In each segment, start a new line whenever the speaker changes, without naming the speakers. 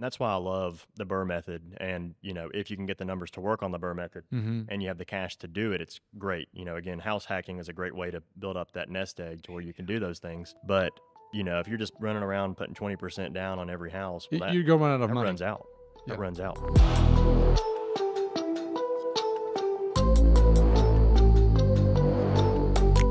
That's why I love the Burr method. And, if you can get the numbers to work on the Burr method
Mm-hmm.
and you have the cash to do it, it's great. Again, house hacking is a great way to build up that nest egg to where you can do those things. But, if you're just running around putting 20% down on every house, well,
You're going to run out of
that
money.
runs out. That
Yeah.
runs out.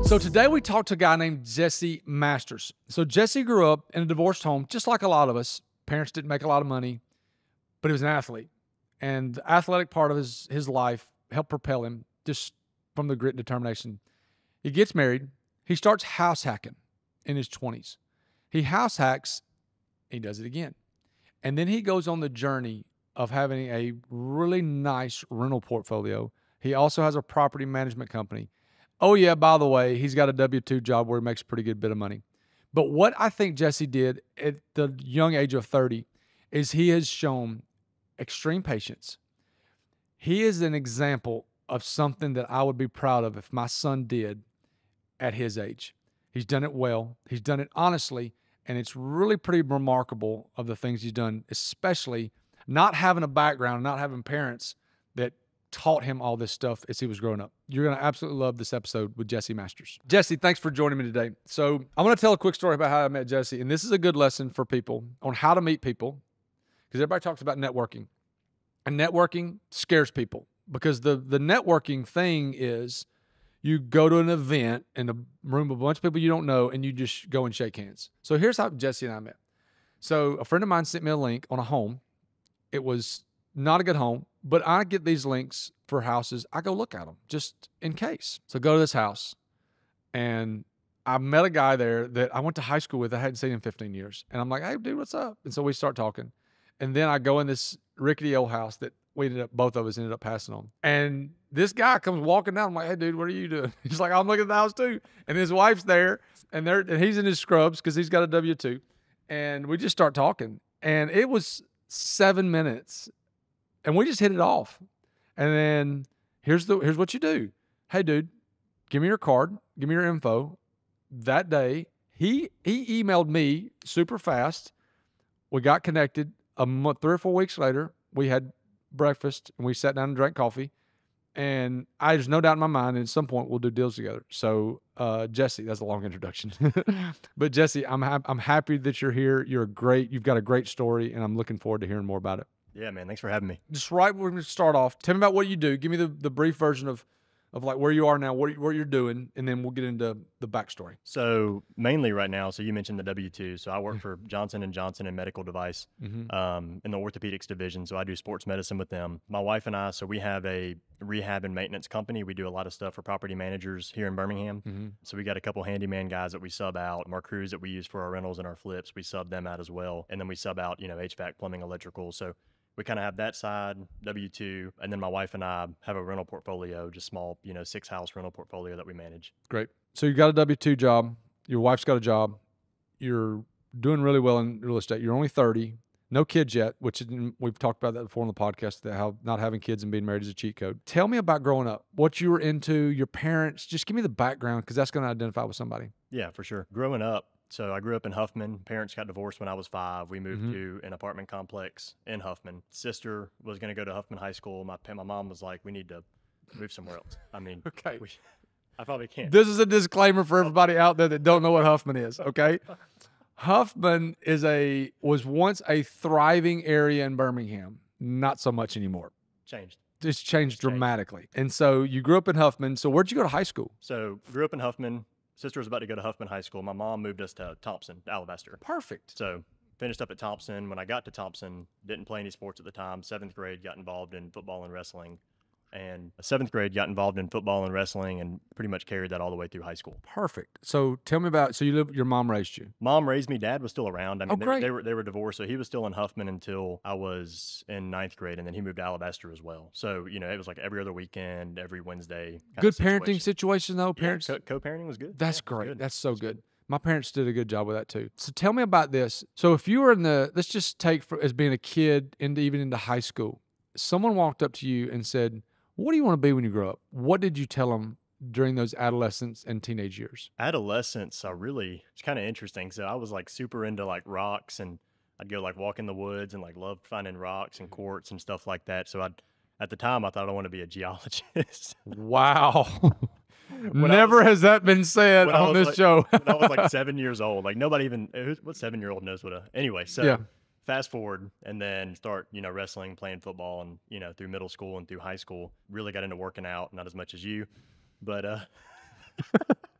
So today we talked to a guy named Jesse Masters. So Jesse grew up in a divorced home, just like a lot of us. Parents didn't make a lot of money, but he was an athlete. And the athletic part of his life helped propel him just from the grit and determination. He gets married. He starts house hacking in his 20s. He house hacks. He does it again. And then he goes on the journey of having a really nice rental portfolio. He also has a property management company. Oh, yeah, by the way, he's got a W-2 job where he makes a pretty good bit of money. But what I think Jesse did at the young age of 30 is he has shown extreme patience. He is an example of something that I would be proud of if my son did at his age. He's done it well. He's done it honestly, and it's really pretty remarkable of the things he's done, especially not having a background, not having parents that taught him all this stuff as he was growing up. You're going to absolutely love this episode with Jesse Masters. Jesse, thanks for joining me today. So I'm going to tell a quick story about how I met Jesse, and this is a good lesson for people on how to meet people, because everybody talks about networking, and networking scares people because the networking thing is you go to an event in a room of a bunch of people you don't know, and you just go and shake hands. So here's how Jesse and I met. So a friend of mine sent me a link on a home. It was not a good home, but I get these links for houses. I go look at them just in case. So go to this house, and I met a guy there that I went to high school with. I hadn't seen in 15 years. And I'm like, hey, dude, what's up? And so we start talking. And then I go in this rickety old house that both of us ended up passing on. And this guy comes walking down. I'm like, hey, dude, what are you doing? He's like, I'm looking at the house too. And his wife's there, and he's in his scrubs because he's got a W-2. And we just start talking. And it was 7 minutes, and we just hit it off. And then here's what you do. Hey, dude, give me your card. Give me your info. That day, he emailed me super fast. We got connected. A month, 3 or 4 weeks later, we had breakfast and we sat down and drank coffee. And there's no doubt in my mind, at some point we'll do deals together. So, Jesse, that's a long introduction. But Jesse, I'm happy that you're here. You've got a great story, and I'm looking forward to hearing more about it.
Yeah, man. Thanks for having me.
Just right, we're going to start off. Tell me about what you do. Give me the brief version of like where you are now, what you're doing, and then we'll get into the backstory.
So mainly right now, so you mentioned the W-2. So I work for Johnson & Johnson in medical device in the orthopedics division. So I do sports medicine with them. My wife and I, so we have a rehab and maintenance company. We do a lot of stuff for property managers here in Birmingham. So we got a couple handyman guys that we sub out. Our crews that we use for our rentals and our flips, we sub them out as well. And then we sub out, HVAC, plumbing, electrical. So we kind of have that side, W-2, and then my wife and I have a rental portfolio, just small, 6-house rental portfolio that we manage.
Great. So you got a W-2 job. Your wife's got a job. You're doing really well in real estate. You're only 30. No kids yet, which we've talked about that before on the podcast, that how not having kids and being married is a cheat code. Tell me about growing up, what you were into, your parents. Just give me the background, because that's going to identify with somebody.
Yeah, for sure. Growing up, so I grew up in Huffman. Parents got divorced when I was 5. We moved to an apartment complex in Huffman. Sister was going to go to Huffman High School. My mom was like, we need to move somewhere else. I mean,
Okay.
I probably can't.
This is a disclaimer for everybody out there that don't know what Huffman is, okay? Huffman was once a thriving area in Birmingham. Not so much anymore.
Changed.
It's changed dramatically. And so you grew up in Huffman. So where'd you go to high school?
So grew up in Huffman. Sister was about to go to Huffman High School. My mom moved us to Thompson, Alabaster.
Perfect.
So finished up at Thompson. When I got to Thompson, didn't play any sports at the time. 7th grade, got involved in football and wrestling. And 7th grade, got involved in football and wrestling, and pretty much carried that all the way through high school.
Perfect. So tell me about, your mom raised you.
Mom raised me. Dad was still around. I mean,
great.
they were divorced, so he was still in Huffman until I was in 9th grade, and then he moved to Alabaster as well. So, it was like every other weekend, every Wednesday.
Good parenting situation, though. Parents.
Yeah, co-parenting was good.
That's
Yeah, it was
great.
good.
That's so good. My parents did a good job with that too. So tell me about this. So if you were let's just take as being a kid even into high school, someone walked up to you and said, what do you want to be when you grow up? What did you tell them during those adolescence and teenage years?
Adolescence, it's kind of interesting. So I was like super into like rocks and I'd go like walk in the woods and like love finding rocks and quartz and stuff like that. So at the time I thought I want to be a geologist.
Wow.
When I
Never
was-
has that been said
when I
on
was
this
like-
show.
when I was like 7 years old. Like nobody even what 7-year-old knows what a anyway. So
Yeah.
fast forward and then start wrestling, playing football, and through middle school and through high school. Really got into working out, not as much as you, but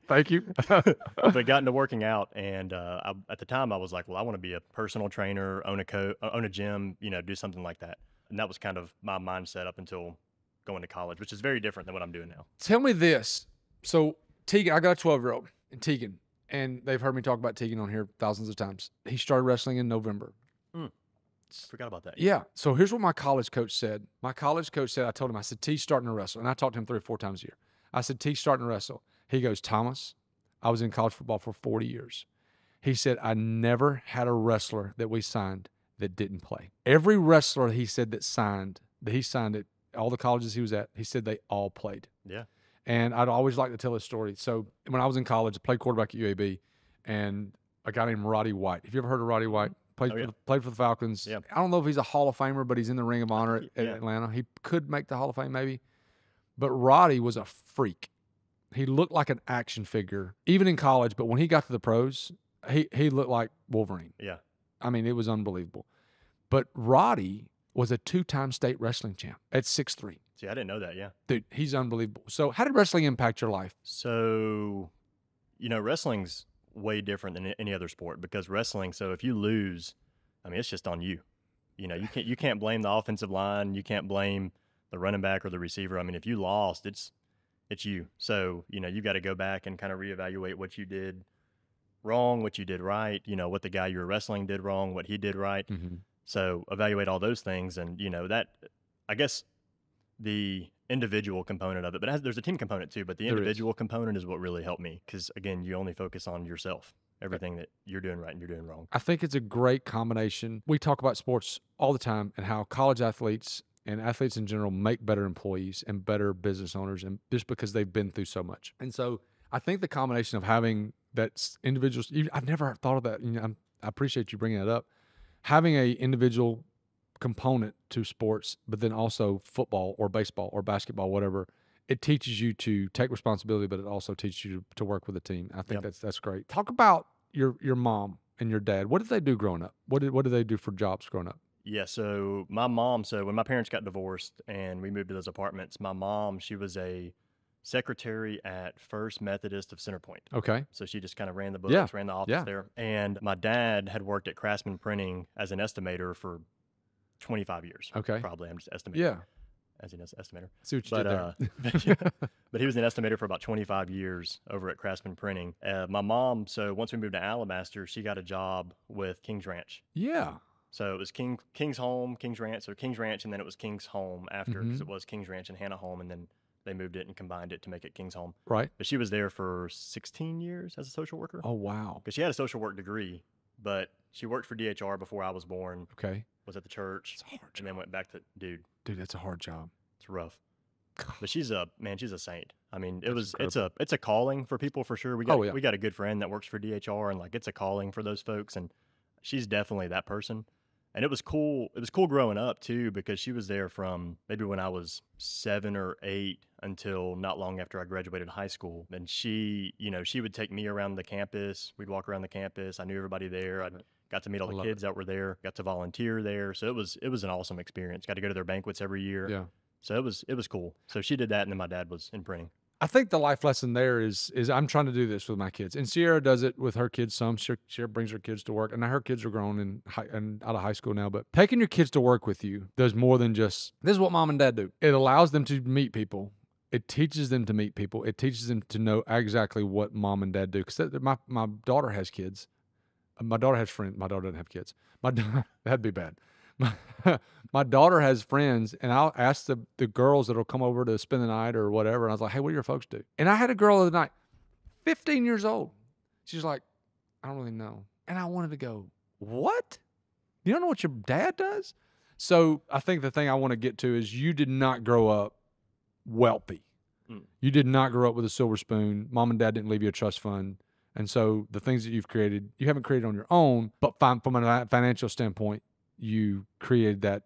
Thank you.
but got into working out. And at the time I was like, well, I want to be a personal trainer, own a gym, do something like that. And that was kind of my mindset up until going to college, which is very different than what I'm doing now.
Tell me this. So Tegan, I got a 12-year-old, and Tegan, and they've heard me talk about Tegan on here thousands of times. He started wrestling in November.
Forgot about that.
Yeah. So here's what my college coach said. My college coach said, I told him, I said, T's starting to wrestle. And I talked to him 3 or 4 times a year. I said, T's starting to wrestle. He goes, Thomas, I was in college football for 40 years. He said, I never had a wrestler that we signed that didn't play. Every wrestler he said that he signed at all the colleges he was at, he said they all played.
Yeah.
And I'd always like to tell his story. So when I was in college, I played quarterback at UAB, and a guy named Roddy White. Have you ever heard of Roddy White? Played for the Falcons.
Yeah.
I don't know if he's a Hall of Famer, but he's in the Ring of Honor at
Yeah.
Atlanta. He could make the Hall of Fame maybe. But Roddy was a freak. He looked like an action figure, even in college. But when he got to the pros, he looked like Wolverine.
Yeah.
I mean, it was unbelievable. But Roddy was a 2-time state wrestling champ at 6'3".
See, I didn't know that. Yeah.
Dude, he's unbelievable. So how did wrestling impact your life?
So, wrestling's way different than any other sport because wrestling. So if you lose, I mean, it's just on you. You can't blame the offensive line. You can't blame the running back or the receiver. I mean, if you lost, it's you. So you got to go back and kind of reevaluate what you did wrong, what you did right. What the guy you were wrestling did wrong, what he did right.
Mm-hmm.
So evaluate all those things, and that I guess the individual component of it, but there's a team component too. But the individual component is what really helped me because again, you only focus on yourself, everything that you're doing right and you're doing wrong.
I think it's a great combination. We talk about sports all the time and how college athletes and athletes in general make better employees and better business owners, and just because they've been through so much. And so I think the combination of having that individuals, I've never thought of that. I appreciate you bringing that up. Having a individual component to sports, but then also football or baseball or basketball, whatever, it teaches you to take responsibility, but it also teaches you to work with a team. I think that's great. Talk about your mom and your dad. What did they do growing up? What did they do for jobs growing up?
Yeah, so my mom, when my parents got divorced and we moved to those apartments, my mom, she was a secretary at First Methodist of Centerpoint.
Okay.
So she just kind of ran the books, ran the office
Yeah.
there. And my dad had worked at Craftsman Printing as an estimator for 25 years.
Okay.
Probably, I'm just estimating.
Yeah.
As an estimator.
See what you did there.
But he was an estimator for about 25 years over at Craftsman Printing. My mom, so once we moved to Alabaster, she got a job with King's Ranch.
Yeah.
So it was King's Home, King's Ranch, so King's Ranch, and then it was King's Home after, because
Mhm.
it was King's Ranch and Hannah Home, and then they moved it and combined it to make it King's Home.
Right.
But she was there for 16 years as a social worker.
Oh, wow.
Because she had a social work degree, but she worked for DHR before I was born,
Okay.
was at the church,
It's a hard
and
job.
then went back to, dude,
That's a hard job.
it's rough. But she's a saint. I mean, it's
incredible.
a calling for people for sure. We got a good friend that works for DHR, and like it's a calling for those folks, and she's definitely that person. And it was cool. It was cool growing up too, because she was there from maybe when I was 7 or 8 until not long after I graduated high school. And she would take me around the campus. We'd walk around the campus. I knew everybody there. I got to meet all the kids that were there. Got to volunteer there. So it was an awesome experience. Got to go to their banquets every year.
Yeah.
So it was cool. So she did that, and then my dad was in printing.
I think the life lesson there is I'm trying to do this with my kids, and Sierra does it with her kids. Sierra brings her kids to work, and now her kids are grown and out of high school now. But taking your kids to work with you does more than just this is what mom and dad do. It allows them to meet people. It teaches them to meet people. It teaches them to know exactly what mom and dad do. Because my daughter has kids. My daughter has friends. My daughter doesn't have kids. That'd be bad. My daughter has friends, and I'll ask the girls that'll come over to spend the night or whatever, and I was like, hey, what do your folks do? And I had a girl the other night, 15 years old. She's like, I don't really know. And I wanted to go, what? You don't know what your dad does? So I think the thing I want to get to is you did not grow up wealthy. You did not grow up with a silver spoon. Mom and dad didn't leave you a trust fund. And so the things that you've created, you haven't created on your own, but from a financial standpoint, you created that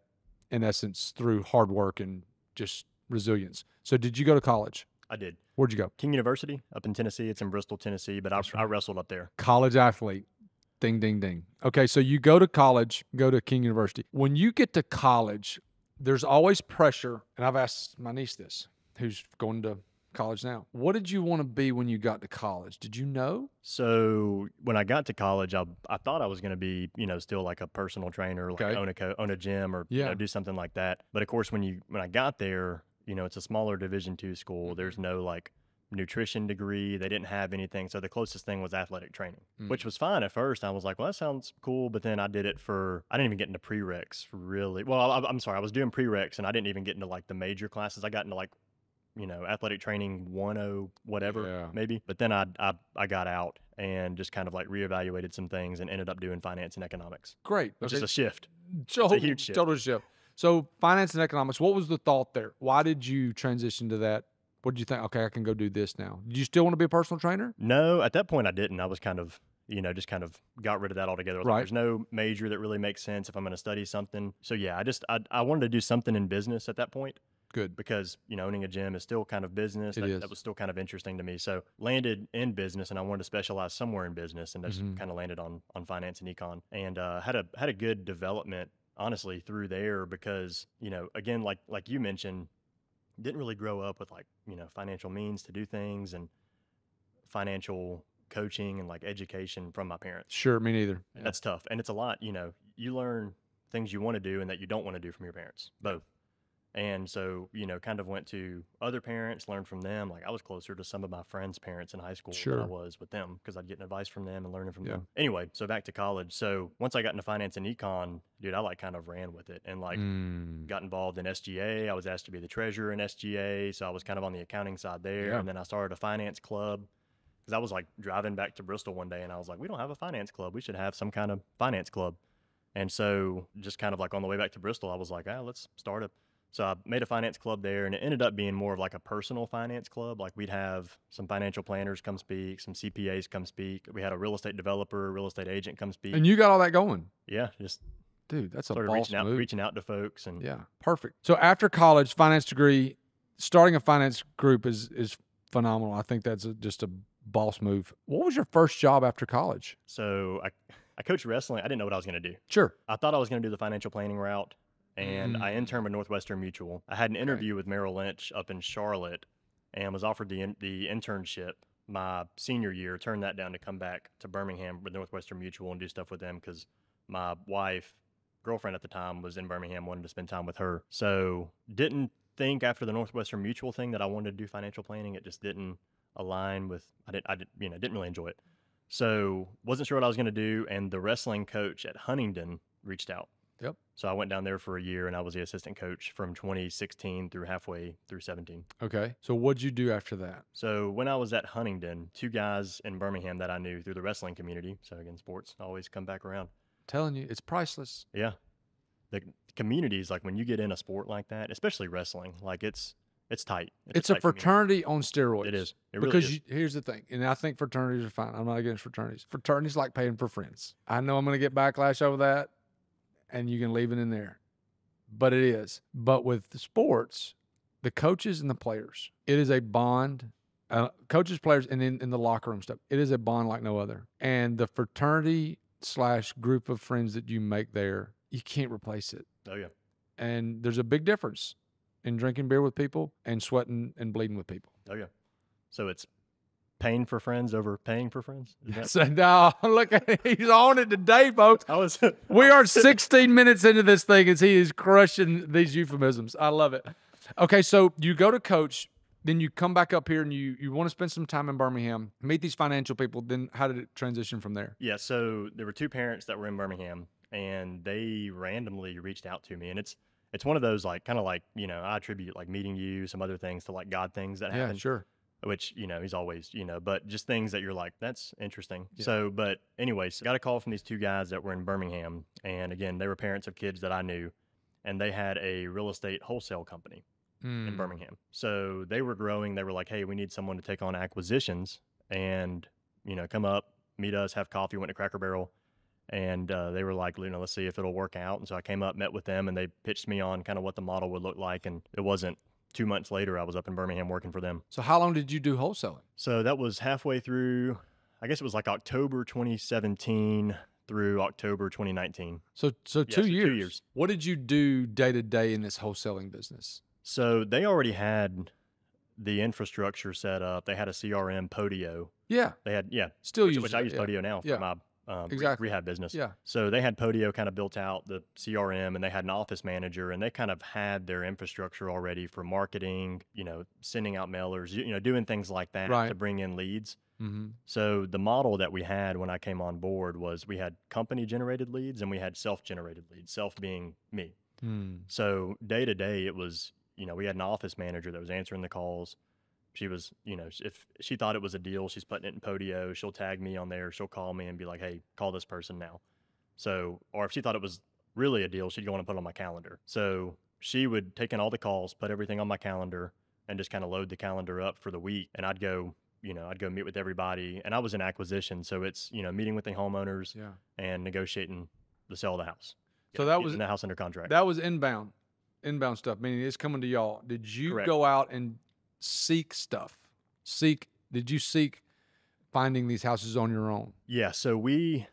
in essence through hard work and just resilience. So did you go to college?
I did.
Where'd you go?
King University up in Tennessee. It's in Bristol, Tennessee, but I wrestled up there.
College athlete. Ding, ding, ding. Okay, so you go to college, go to King University. When you get to college, there's always pressure. And I've asked my niece this, who's going to college now. What did you want to be when you got to college? Did you know?
So when I got to college, I thought I was going to be, still like a personal trainer, like own a gym or do something like that. But of course, when I got there, it's a smaller Division II school. There's no like nutrition degree. They didn't have anything. So the closest thing was athletic training, which was fine at first. I was like, well, that sounds cool. But then I did it I didn't even get into prereqs really. Well, I'm sorry. I was doing prereqs and I didn't even get into like the major classes. I got into like, athletic training 1.0 whatever maybe. But then I got out and just kind of like reevaluated some things and ended up doing finance and economics.
Great.
Which is a shift. It's
a
huge shift.
Total shift. So finance and economics, what was the thought there? Why did you transition to that? What did you think? Okay, I can go do this now. Did you still want to be a personal trainer?
No, at that point I didn't. I was kind of, just kind of got rid of that altogether. Like, there's no major that really makes sense if I'm going to study something. So yeah, I wanted to do something in business at that point.
Good.
Because, owning a gym is still kind of business. That was still kind of interesting to me. So landed in business and I wanted to specialize somewhere in business and just kind of landed on finance and econ and had a good development, honestly, through there because, again, like you mentioned, didn't really grow up with like, financial means to do things and financial coaching and like education from my parents.
Sure, me neither.
Yeah. That's tough. And it's a lot, you learn things you want to do and that you don't want to do from your parents, both. And so, kind of went to other parents, learned from them. Like I was closer to some of my friends' parents in high school than I was with them because I'd get advice from them and learning from them. Anyway, so back to college. So once I got into finance and econ, dude, I like kind of ran with it and like got involved in SGA. I was asked to be the treasurer in SGA. So I was kind of on the accounting side there. And then I started a finance club because I was like driving back to Bristol one day and I was like, we don't have a finance club. We should have some kind of finance club. And so just kind of like on the way back to Bristol, I was like, let's start a. So I made a finance club there, and it ended up being more of like a personal finance club. Like we'd have some financial planners come speak, some CPAs come speak. We had a real estate developer, real estate agent come speak.
And you got all that going?
Yeah, just
dude, that's a
boss
move.
Reaching out to folks, and
perfect. So after college, finance degree, starting a finance group is phenomenal. I think that's just a boss move. What was your first job after college?
So I coached wrestling. I didn't know what I was going to do.
Sure.
I thought I was going to do the financial planning route. And I interned with Northwestern Mutual. I had an interview with Merrill Lynch up in Charlotte and was offered the internship my senior year, turned that down to come back to Birmingham with Northwestern Mutual and do stuff with them because my girlfriend at the time was in Birmingham, wanted to spend time with her. So didn't think after the Northwestern Mutual thing that I wanted to do financial planning. It just didn't align with, didn't really enjoy it. So wasn't sure what I was going to do. And the wrestling coach at Huntingdon reached out.
Yep.
So I went down there for a year and I was the assistant coach from 2016 through halfway through 17.
Okay. So what'd you do after that?
So when I was at Huntingdon, two guys in Birmingham that I knew through the wrestling community. So again, sports always come back around.
Telling you, it's priceless.
Yeah. The communities, like when you get in a sport like that, especially wrestling, like it's tight.
It's a fraternity on steroids.
It is. It
because
really is.
Here's the thing, and I think fraternities are fine. I'm not against fraternities. Fraternities like paying for friends. I know I'm going to get backlash over that. And you can leave it in there. But it is. But with the sports, the coaches and the players, it is a bond. Coaches, players, and in the locker room stuff, it is a bond like no other. And the fraternity / group of friends that you make there, you can't replace it.
Oh, yeah.
And there's a big difference in drinking beer with people and sweating and bleeding with people.
Oh, yeah. So it's paying for friends over paying for friends?
So, no, look, he's on it today, folks. We are 16 minutes into this thing as he is crushing these euphemisms. I love it. Okay, so you go to coach, then you come back up here and you want to spend some time in Birmingham, meet these financial people. Then how did it transition from there?
Yeah, so there were two parents that were in Birmingham, and they randomly reached out to me. And it's one of those, like, kind of like, I attribute, like, meeting you, some other things to, like, God things that happen.
Yeah, sure.
Which, he's always, but just things that you're like, that's interesting. Yeah. So, but anyways, got a call from these two guys that were in Birmingham. And again, they were parents of kids that I knew. And they had a real estate wholesale company in Birmingham. So they were growing. They were like, hey, we need someone to take on acquisitions. And come up, meet us, have coffee, went to Cracker Barrel. And they were like, let's see if it'll work out. And so I came up, met with them, and they pitched me on kind of what the model would look like. And it wasn't 2 months later, I was up in Birmingham working for them.
So how long did you do wholesaling?
So that was halfway through, I guess it was like October 2017 through October 2019.
So
Yeah,
2 years.
2 years.
What did you do day to day in this wholesaling business?
So they already had the infrastructure set up. They had a CRM, Podio.
Yeah.
They had,
Still
which
use
I
it,
use
yeah.
Podio now for
Yeah.
my
Exactly.
rehab business.
Yeah.
So they had Podio kind of built out the CRM, and they had an office manager, and they kind of had their infrastructure already for marketing, sending out mailers, doing things like that
Right.
to bring in leads.
Mm-hmm.
So the model that we had when I came on board was we had company generated leads and we had self-generated leads, self being me. So day to day, it was, we had an office manager that was answering the calls. She was, if she thought it was a deal, she's putting it in Podio, she'll tag me on there, she'll call me and be like, hey, call this person now. So, or if she thought it was really a deal, she'd go on and put it on my calendar. So she would take in all the calls, put everything on my calendar, and just kind of load the calendar up for the week. And I'd go meet with everybody. And I was in acquisition. So it's, meeting with the homeowners and negotiating the sale of the house.
So that was
getting the house under contract.
That was inbound stuff, meaning it's coming to y'all. Did you
Correct.
go out and seek stuff? Did you seek finding these houses on your own?
Yeah. So we,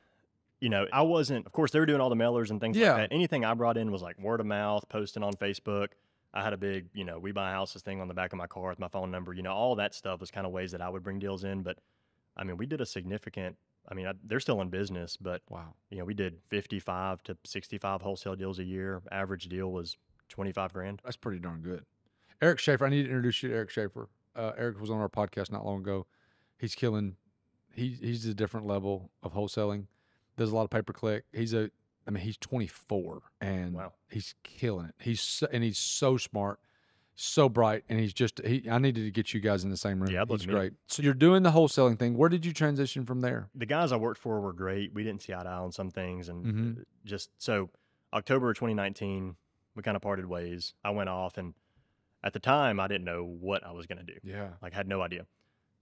I wasn't, of course, they were doing all the mailers and things like that. Anything I brought in was like word of mouth, posting on Facebook. I had a big, we buy houses thing on the back of my car with my phone number. All that stuff was kind of ways that I would bring deals in. But I mean, we did a significant, they're still in business, but
Wow.
We did 55 to 65 wholesale deals a year. Average deal was 25 grand.
That's pretty darn good. Eric Schaefer, I need to introduce you to Eric Schaefer. Eric was on our podcast not long ago. He's killing. He's a different level of wholesaling. Does a lot of pay per click. He's 24 and
Wow.
he's killing it. He's so smart, so bright, and I needed to get you guys in the same room.
Yeah, I'd love
he's
to meet
great. So you're doing the wholesaling thing. Where did you transition from there?
The guys I worked for were great. We didn't see eye to eye on some things, and
Mhm.
just so October 2019, we kind of parted ways. I went off, and at the time, I didn't know what I was going to do.
Yeah.
Like, had no idea.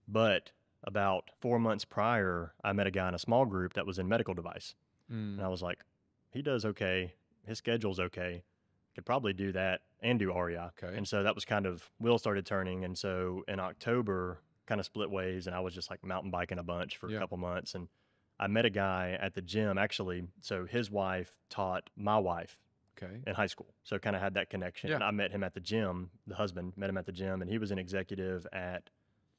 But about 4 months prior, I met a guy in a small group that was in medical device. And I was like, he does okay. His schedule's okay. Could probably do that and do REI.
Okay.
And so that was kind of, wheels started turning. And so in October, kind of split ways. And I was just like mountain biking a bunch for a couple months. And I met a guy at the gym, actually. So his wife taught my wife in high school. So kind of had that connection.
Yeah.
And I met him at the gym. The husband met him at the gym, and he was an executive at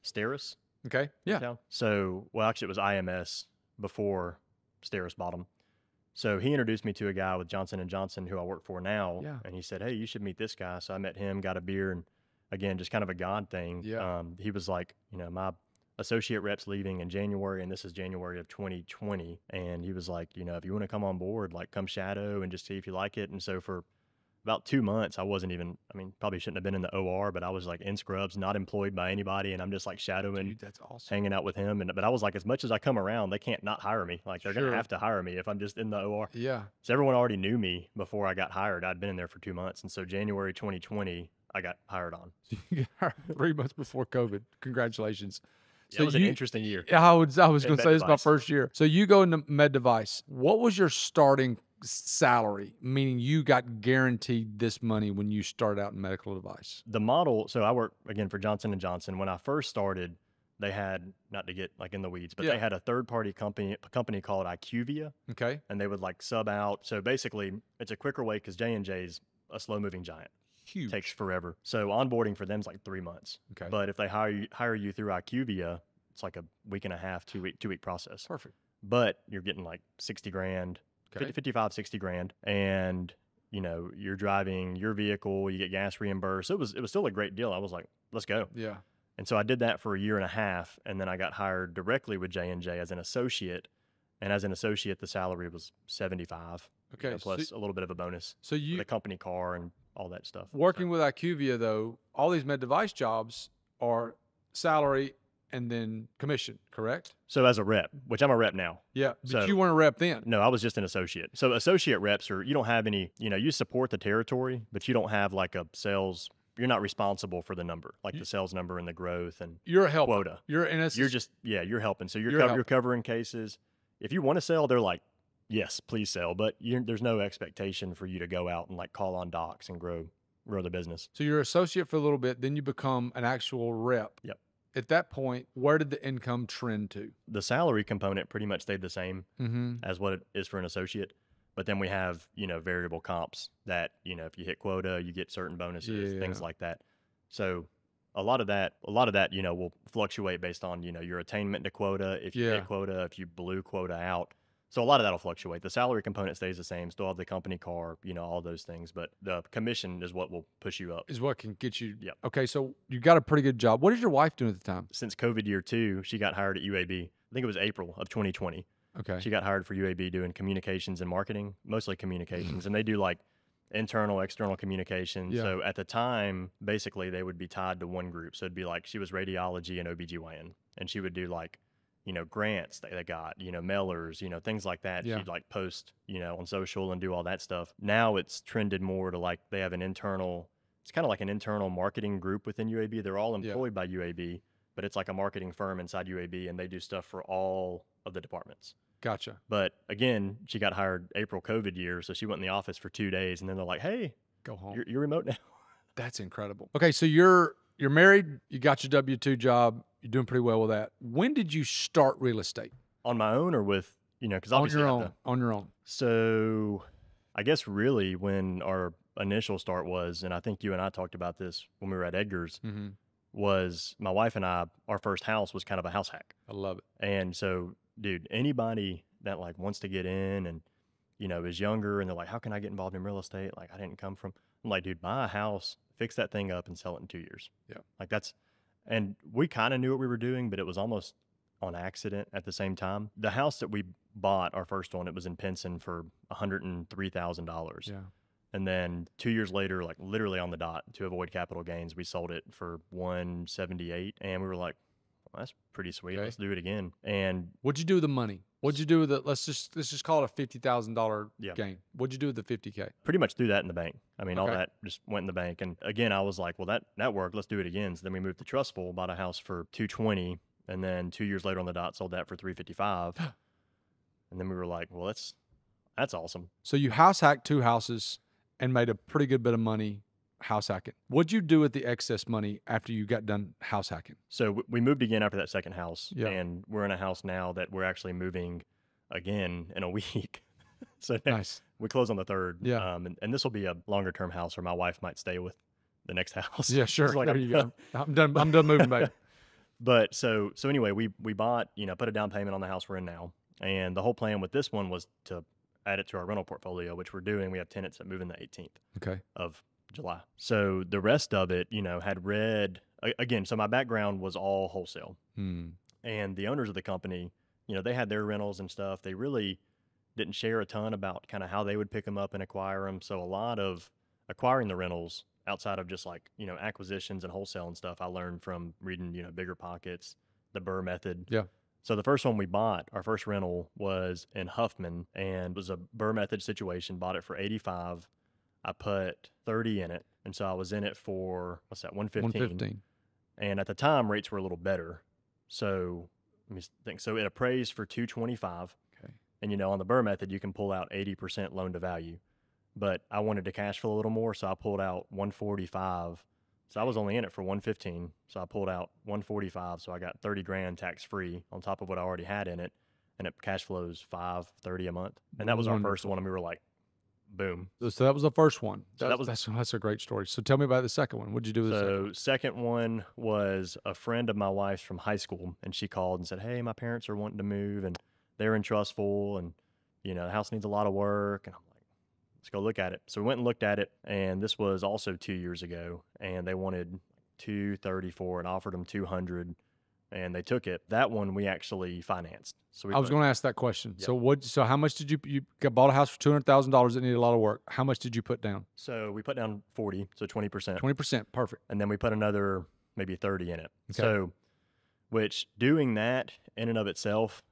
Steris.
Okay. Yeah.
Town. So, well, actually, it was IMS before Steris bought him. So he introduced me to a guy with Johnson & Johnson who I work for now.
Yeah.
And he said, hey, you should meet this guy. So I met him, got a beer, and again, just kind of a God thing.
Yeah.
He was like, my associate rep's leaving in January, and this is January of 2020. And he was like, if you want to come on board, like come shadow and just see if you like it. And so for about 2 months, I wasn't even, probably shouldn't have been in the OR, but I was like in scrubs, not employed by anybody. And I'm just like shadowing,
Dude, that's awesome.
hanging out with him. But I was like, as much as I come around, they can't not hire me. Like they're going
Sure.
to have to hire me if I'm just in the OR.
Yeah.
So everyone already knew me before I got hired. I'd been in there for 2 months. And so January 2020, I got hired on.
3 months before COVID. Congratulations.
So it was an interesting year.
I was going to
Med
say this is my
device.
first year. So you go into med device. What was your starting salary? Meaning you got guaranteed this money when you start out in medical device.
The model, so I work again for Johnson & Johnson. When I first started, they had, not to get like in the weeds, but
Yeah.
they had a third-party company called IQVIA,
Okay.
and they would like sub out. So basically, it's a quicker way because J&J's a slow-moving giant.
Huge.
Takes forever. So onboarding for them is like 3 months.
Okay.
But if they hire you through IQVIA, it's like a week and a half, two-week process.
Perfect.
But you're getting like 60 grand,
Okay.
55, 60 grand. And, you're driving your vehicle, you get gas reimbursed. It was still a great deal. I was like, let's go.
Yeah.
And so I did that for a year and a half. And then I got hired directly with J&J as an associate. And as an associate, the salary was 75.
Okay.
Plus a little bit of a bonus.
So you
The company car and all that stuff.
working with IQVIA though, all these med device jobs are salary and then commission, correct?
So as a rep, which I'm a rep now.
Yeah. But
So-
you weren't a rep then.
No, I was just an associate. So associate reps you don't have any, you support the territory, but you don't have like a sales you're not responsible for the number, like the sales number and the growth and
You're a helper.
quota.
You're just
you're helping. So
You're
you're covering cases. If you want to sell, they're like, yes, please sell. But there's no expectation for you to go out and like call on docs and grow the business.
So you're associate for a little bit, then you become an actual rep.
Yep.
At that point, where did the income trend to?
The salary component pretty much stayed the same as what it is for an associate. But then we have, variable comps that, if you hit quota, you get certain bonuses, things like that. So a lot of that, will fluctuate based on, your attainment to quota. If you hit quota, if you blew quota out. So a lot of that will fluctuate. The salary component stays the same, still have the company car, all those things. But the commission is what will push you up.
Is what can get you.
Yeah.
Okay, so you got a pretty good job. What did your wife do at the time?
Since COVID year 2, she got hired at UAB. I think it was April of 2020.
Okay.
She got hired for UAB doing communications and marketing, mostly communications. And they do like internal, external communications.
Yeah.
So at the time, basically they would be tied to one group. So it'd be like she was radiology and OBGYN. And she would do like, grants that they got, mailers, things like that.
Yeah.
She'd like post, on social and do all that stuff. Now it's trended more to like they have it's kind of like an internal marketing group within UAB. They're all employed by UAB, but it's like a marketing firm inside UAB and they do stuff for all of the departments.
Gotcha.
But again, she got hired April COVID year, so she went in the office for 2 days, and then they're like, "Hey,
go home.
You're remote now."
That's incredible. Okay, so you're married. You got your W-2 job. You're doing pretty well with that. When did you start real estate?
On my own, or with because obviously
on your own.
So, I guess really when our initial start was, and I think you and I talked about this when we were at Edgar's, was my wife and I. Our first house was kind of a house hack.
I love it.
And so, dude, anybody that like wants to get in and is younger and they're like, how can I get involved in real estate? Like I didn't come from. I'm like, dude, buy a house, fix that thing up, and sell it in 2 years.
Yeah,
like and we kind of knew what we were doing, but it was almost on accident at the same time. The house that we bought, our first one, it was in Pinson for $103,000.
Yeah.
And then 2 years later, like literally on the dot to avoid capital gains, we sold it for $178, and we were like, well, that's pretty sweet. Okay. Let's do it again. And
what'd you do with the money? What'd you do with it? Let's just call it a $50,000 gain. What'd you do with the $50K?
Pretty much threw that in the bank. I mean, all that just went in the bank. And again, I was like, well, that worked. Let's do it again. So then we moved to Trustful, bought a house for $220, and then 2 years later on the dot, sold that for $355. And then we were like, well, that's awesome.
So you house hacked 2 houses and made a pretty good bit of money house hacking. What'd you do with the excess money after you got done house hacking?
So we moved again after that second house, and we're in a house now that we're actually moving again in a week. So
nice.
We close on the 3rd.
Yeah.
And this will be a longer term house, or my wife might stay with the next house.
Yeah, sure. Like, there you go. I'm done moving back.
But so anyway, we bought, put a down payment on the house we're in now. And the whole plan with this one was to add it to our rental portfolio, which we're doing. We have tenants that move in the 18th of July. So the rest of it, had read again. So my background was all wholesale, and the owners of the company, they had their rentals and stuff. They really didn't share a ton about kind of how they would pick them up and acquire them. So a lot of acquiring the rentals outside of just like, acquisitions and wholesale and stuff, I learned from reading, Bigger Pockets, the Burr method.
Yeah.
So the first one we bought, our first rental was in Huffman, and was a Burr method situation. Bought it for $85. I put 30 in it, and so I was in it for $115. And at the time, rates were a little better. So let me think. So it appraised for $225.
Okay.
And on the Burr method, you can pull out 80% loan to value. But I wanted to cash flow a little more, so I pulled out $145. So I was only in it for $115. So I pulled out $145. So I got $30,000 tax free on top of what I already had in it, and it cash flows $530 a month. And that was our first one, and we were like, boom.
So that was the first one.
So
that's a great story. So tell me about the second one. What did you do with the
second one was a friend of my wife's from high school, and she called and said, hey, my parents are wanting to move, and they're in Trustful, and the house needs a lot of work. And I'm like, let's go look at it. So we went and looked at it, and this was also 2 years ago, and they wanted $234 and offered them $200, and they took it. That one we actually financed. So
I was going to ask that question. Yep. So how much did you bought a house for $200,000 that needed a lot of work? How much did you put down?
So we put down 40, so 20%.
20%, perfect.
And then we put another maybe 30 in it.
Okay.
So, which doing that in and of itself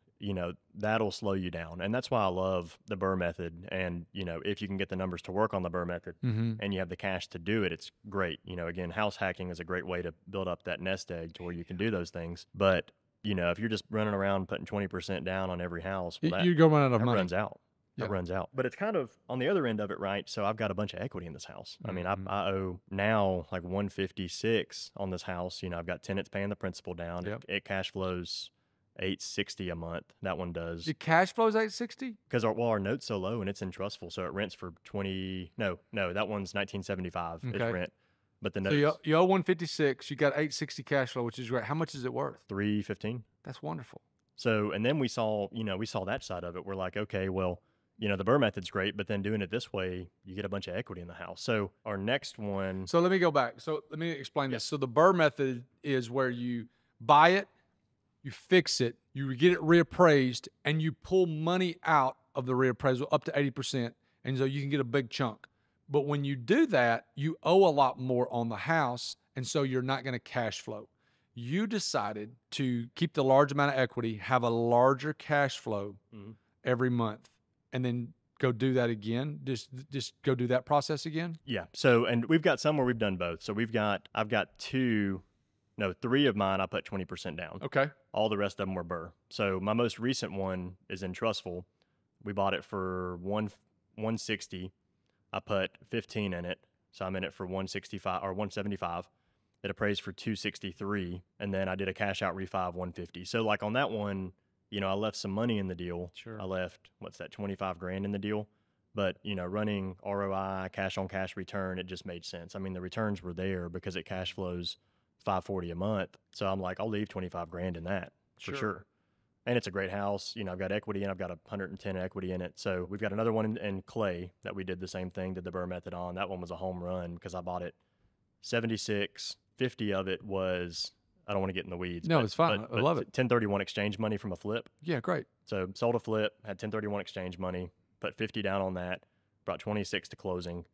that'll slow you down. And that's why I love the Burr method. And, if you can get the numbers to work on the Burr method and you have the cash to do it, it's great. Again, house hacking is a great way to build up that nest egg to where you can do those things. But, if you're just running around putting 20% down on every house, well,
you go run out of
that
money.
runs out. It runs out. But it's kind of on the other end of it, right? So I've got a bunch of equity in this house. I mean, I owe now like 156 on this house. I've got tenants paying the principal down.
Yep.
It cash flows $860 a month. That one does.
The cash flows $860?
Because our note's so low and it's in trustful, so it rents for 20. No, that one's 1975. It's rent. But the notes,
so you owe 156. You got 860 cash flow, which is great. How much is it worth?
315.
That's wonderful.
So, and then we saw that side of it. We're like, okay, well, the Burr method's great, but then doing it this way, you get a bunch of equity in the house. So our next one.
So let me go back. So let me explain this. So the Burr method is where you buy it, you fix it, you get it reappraised, and you pull money out of the reappraisal up to 80%. And so you can get a big chunk. But when you do that, you owe a lot more on the house. And so you're not going to cash flow. You decided to keep the large amount of equity, have a larger cash flow every month, and then go do that again. Just go do that process again.
Yeah. So, and we've got some where we've done both. So I've got 3 of mine. I put 20% down.
Okay.
All the rest of them were Burr. So my most recent one is in trustful. We bought it for 160. I put 15 in it. So I'm in it for 165 or 175. It appraised for 263, and then I did a cash out refi of 150. So like on that one, I left some money in the deal.
Sure.
I left 25 grand in the deal, but running ROI, cash on cash return, it just made sense. I mean, the returns were there because it cash flows $540 a month. So I'm like, I'll leave 25 grand in that for sure. And it's a great house. I've got equity and I've got 110 equity in it. So we've got another one in Clay that we did the same thing, did the Burr method on. That one was a home run because I bought it 76. 50 of it was, I don't want to get in the weeds.
No, it's fine. I love it.
1031 exchange money from a flip.
Yeah, great.
So sold a flip, had 1031 exchange money, put 50 down on that, brought 26 to closing.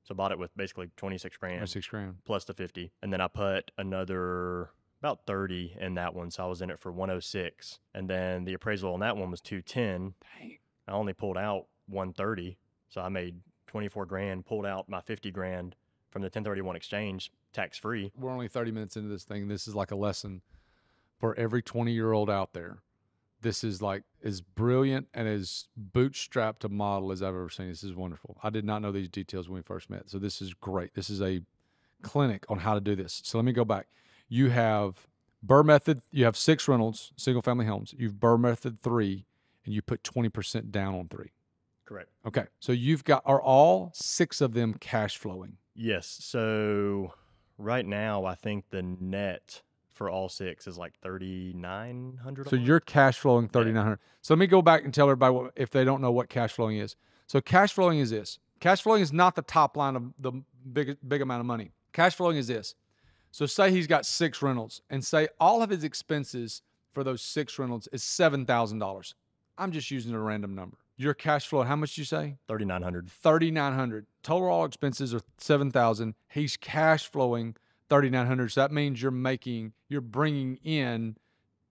So bought it with basically 26 grand.
26 grand.
Plus the 50. And then I put another about 30 in that one. So I was in it for 106. And then the appraisal on that one was 210.
Dang.
I only pulled out 130. So I made 24 grand, pulled out my 50 grand from the 1031 exchange tax free.
We're only 30 minutes into this thing. This is like a lesson for every 20-year-old out there. This is like as brilliant and as bootstrapped a model as I've ever seen. This is wonderful. I did not know these details when we first met. So this is great. This is a clinic on how to do this. So let me go back. You have Burr method. You have 6 rentals, single family homes. You've Burr method 3, and you put 20% down on 3.
Correct.
Okay. So are all 6 of them cash flowing?
Yes. So right now, I think the net for all 6 is like $3,900.
So you're cash flowing $3,900. So let me go back and tell everybody if they don't know what cash flowing is. So cash flowing is this. Cash flowing is not the top line of the big amount of money. Cash flowing is this. So say he's got 6 rentals, and say all of his expenses for those 6 rentals is $7,000. I'm just using a random number. Your cash flow, how much did you say?
$3,900.
$3,900. Total all expenses are $7,000. He's cash flowing $3,900. So that means you're bringing in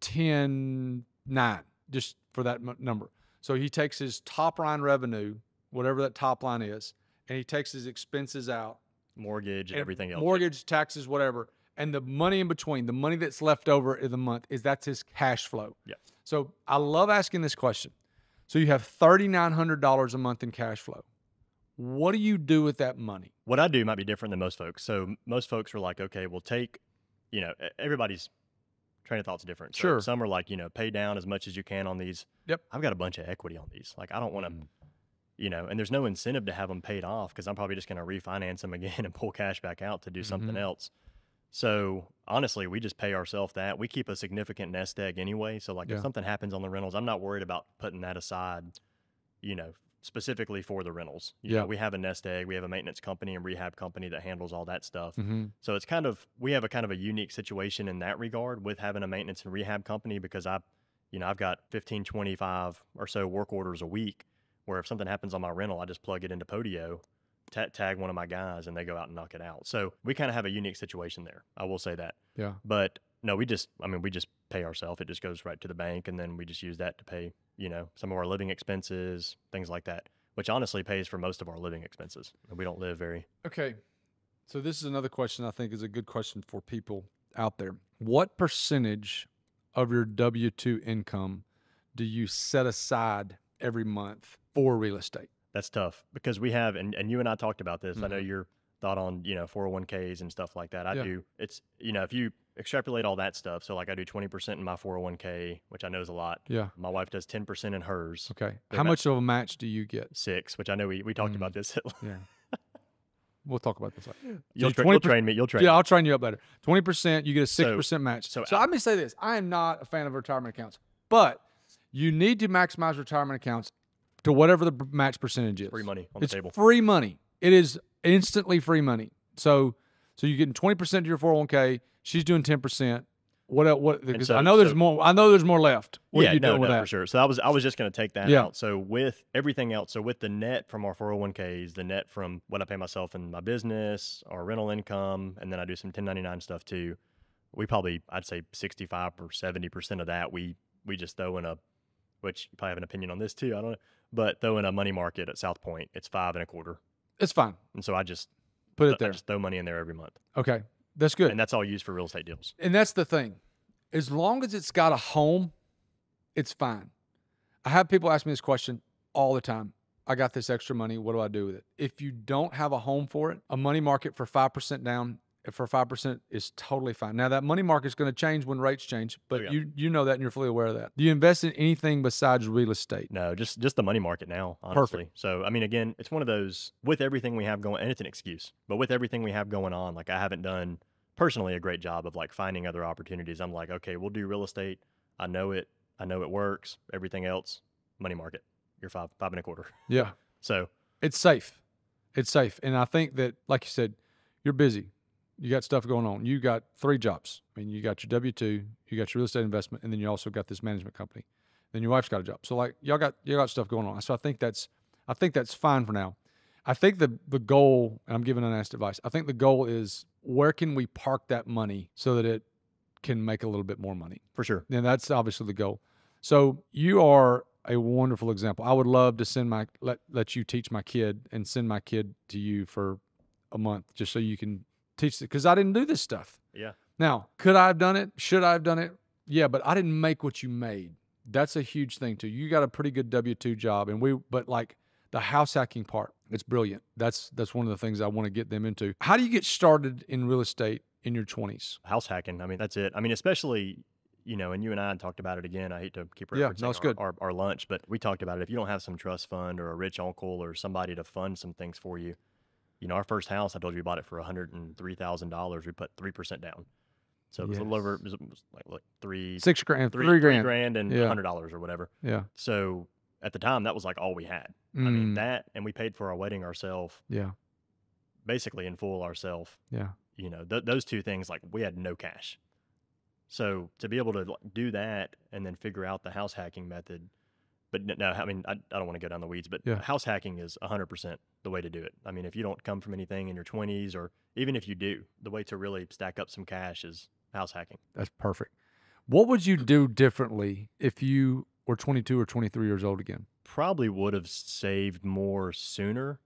$10,900 just for that number. So he takes his top line revenue, whatever that top line is, and he takes his expenses out.
Mortgage and everything else.
Mortgage, taxes, whatever. And the money in between, the money that's left over in the month, that's his cash flow.
Yeah.
So I love asking this question. So you have $3,900 a month in cash flow. What do you do with that money?
What I do might be different than most folks. So most folks are like, okay, we'll take, everybody's train of thought's different. So
Sure.
Some are like, pay down as much as you can on these.
Yep.
I've got a bunch of equity on these. Like, I don't want to, and there's no incentive to have them paid off because I'm probably just going to refinance them again and pull cash back out to do something else. So honestly, we just pay ourselves that. We keep a significant nest egg anyway. So like if something happens on the rentals, I'm not worried about putting that aside, specifically for the rentals. You know, we have a nest egg. We have a maintenance company and rehab company that handles all that stuff. So it's we have a kind of a unique situation in that regard with having a maintenance and rehab company because I've got 15, 25 or so work orders a week where if something happens on my rental, I just plug it into Podio, tag one of my guys, and they go out and knock it out. So we kind of have a unique situation there. I will say that.
Yeah.
But No, we just pay ourselves. It just goes right to the bank, and then we just use that to pay, some of our living expenses, things like that, which honestly pays for most of our living expenses. We don't live very.
Okay. So this is another question I think is a good question for people out there. What percentage of your W-2 income do you set aside every month for real estate?
That's tough because we have, and you and I talked about this. I know
Mhm.
your thought on, 401ks and stuff like that. I
Yeah.
do. It's, if you extrapolate all that stuff. So like I do 20% in my 401k, which I know is a lot.
Yeah.
My wife does 10% in hers.
Okay.
They're
How
about
much of a match do you get?
6, which I know we talked about this.
Yeah. We'll talk about this later.
You'll
20%.
train me. You'll train
Yeah,
me.
I'll train you up later. 20%, you get a 6% match.
so
So let me say this. I am not a fan of retirement accounts, but you need to maximize retirement accounts to whatever the match percentage is.
Free money on the
It's
table.
free money. It is instantly free money. So you're getting 20% to your 401k. She's doing 10%. What else? Because
so-
I know there's
so-
more. I know there's more left. What
Yeah,
are you doing
no,
with that?
for sure. So I was just going to take that
Yeah.
out. So with everything else, so with the net from our 401ks, the net from what I pay myself in my business, our rental income, and then I do some 1099 stuff too. We probably, I'd say 65 or 70% of that we just throw in which you probably have an opinion on this too. I don't know, but throw in a money market at South Point. It's 5.25%,
It's fine.
and so I just
Put it
I
there.
just throw money in there every month,
Okay, that's good.
and that's all used for real estate deals.
And that's the thing. As long as it's got a home, it's fine. I have people ask me this question all the time. I got this extra money. What do I do with it? If you don't have a home for it, a money market for 5% down for 5% is totally fine. Now that money market is going to change when rates change, but
yeah.
you know that and you're fully aware of that. Do you invest in anything besides real estate?
No, just the money market now, honestly. So, I mean, again, it's one of those, with everything we have going, and it's an excuse, but with everything we have going on, like I haven't done personally a great job of like finding other opportunities. I'm like, okay, we'll do real estate. I know it works. Everything else, money market. You're 5.25%.
Yeah.
So
It's safe. It's safe. And I think that, like you said, you're busy. You got stuff going on. You got 3 jobs. I mean, you got your W-2, you got your real estate investment, and then you also got this management company. Then your wife's got a job. So like y'all got stuff going on. So I think that's fine for now. I think the goal, and I'm giving unasked advice, I think the goal is where can we park that money so that it can make a little bit more money?
for sure.
And that's obviously the goal. So you are a wonderful example. I would love to let you teach my kid and send my kid to you for a month just so you can teach it, because I didn't do this stuff.
Yeah.
Now, could I have done it? Should I have done it? Yeah, but I didn't make what you made. That's a huge thing too. You got a pretty good W-2 job, but like the house hacking part, it's brilliant. That's one of the things I want to get them into. How do you get started in real estate in your 20s?
House hacking. I mean, that's it. I mean, especially, and you and I talked about it again. I hate to keep
Yeah,
referencing
no, it's good.
our lunch, but we talked about it. If you don't have some trust fund or a rich uncle or somebody to fund some things for you, our first house, I told you we bought it for $103,000. We put 3% down. So it was a little over, it was like
$6 grand,
three
$3
grand and
Yeah.
$100 or whatever.
Yeah.
So at the time, that was like all we had. I mean, that, and we paid for our wedding ourselves,
Yeah.
basically in full ourselves.
Yeah.
Those two things, like we had no cash. So to be able to do that and then figure out the house hacking method, but no, I mean, I don't want to go down the weeds, but
Yeah.
house hacking is 100% the way to do it. I mean, if you don't come from anything in your 20s, or even if you do, the way to really stack up some cash is house hacking.
That's perfect. What would you do differently if you were 22 or 23 years old again?
Probably would have saved more sooner.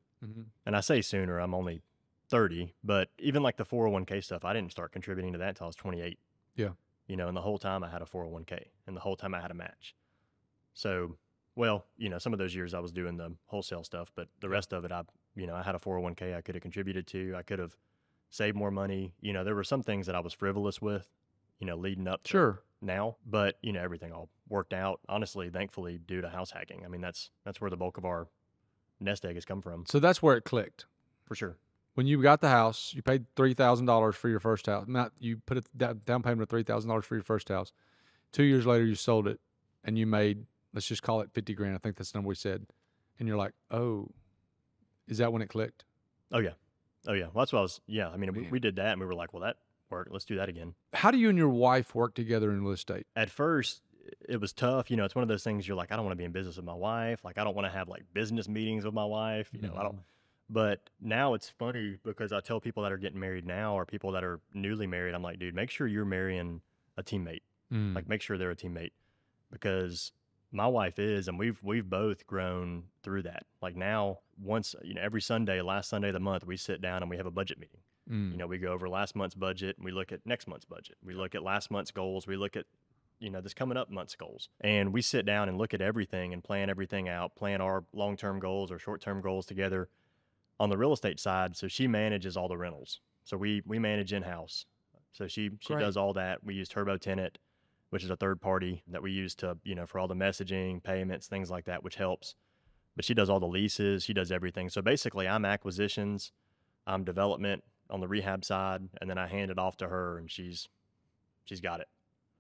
And I say sooner, I'm only 30, but even like the 401k stuff, I didn't start contributing to that until I was 28.
Yeah.
And the whole time I had a 401k, and the whole time I had a match. So, well, some of those years I was doing the wholesale stuff, but the rest of it, I had a 401k I could have contributed to. I could have saved more money. There were some things that I was frivolous with, leading up to
Sure.
now, but everything all worked out, honestly, thankfully, due to house hacking. I mean, that's where the bulk of our nest egg has come from,
So that's where it clicked.
for sure.
When you got the house, you paid $3,000 for your first house. You put a down payment of $3,000 for your first house. 2 years later, you sold it, and you made, let's just call it 50 grand. I think that's the number we said. And you're like, oh, is that when it clicked?
Oh yeah. Well, that's what I was. Yeah, I mean,
Man.
we did that, and we were like, well, that worked. Let's do that again.
How do you and your wife work together in real estate?
At first, it was tough. It's one of those things you're like, I don't want to be in business with my wife. Like, I don't want to have like business meetings with my wife. I don't. But now it's funny because I tell people that are getting married now, or people that are newly married, I'm like, dude, make sure you're marrying a teammate. Like make sure they're a teammate, because my wife is, and we've both grown through that. Like now, once, every Sunday, last Sunday of the month, we sit down and we have a budget meeting. We go over last month's budget and we look at next month's budget. We look at last month's goals. We look at, this coming up month's goals. And we sit down and look at everything and plan everything out, plan our long-term goals or short-term goals together on the real estate side. So she manages all the rentals. So we manage in-house. So she does all that. We use Turbo Tenant, which is a third party that we use to, for all the messaging, payments, things like that, which helps. But she does all the leases. She does everything. So basically I'm acquisitions, I'm development on the rehab side, and then I hand it off to her and she's got it.